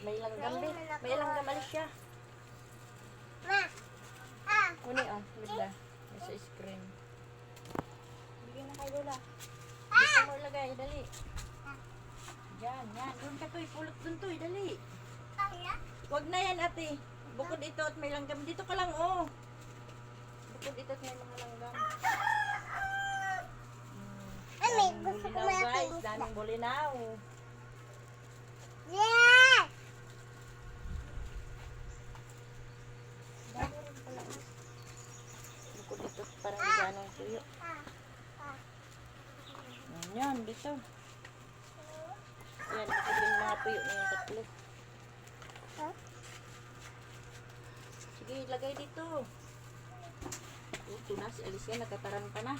May langgam din. May langgam alis siya. Ma. Kuni oh, wala. May sa screen. Bigyan na kay Lola. Dito mo ilagay, dali. Yan, yan. Doon ka to, pulot doon to, dali. Wag na yan ate. Bukod ito at may langgam. Dito ka lang oh. Bukod ito at may mga langgam. May Daming gusto ko bulinaw guys, malaking daming bulinaw. Yeah! Dami rin pala. Bukod ito parang di ganong tuyo. Yan, dito. Yan, bukod yung mga tuyo na yung tatlo. Sige, lagay dito. Ito na, si Alicia, nagkataran pa na.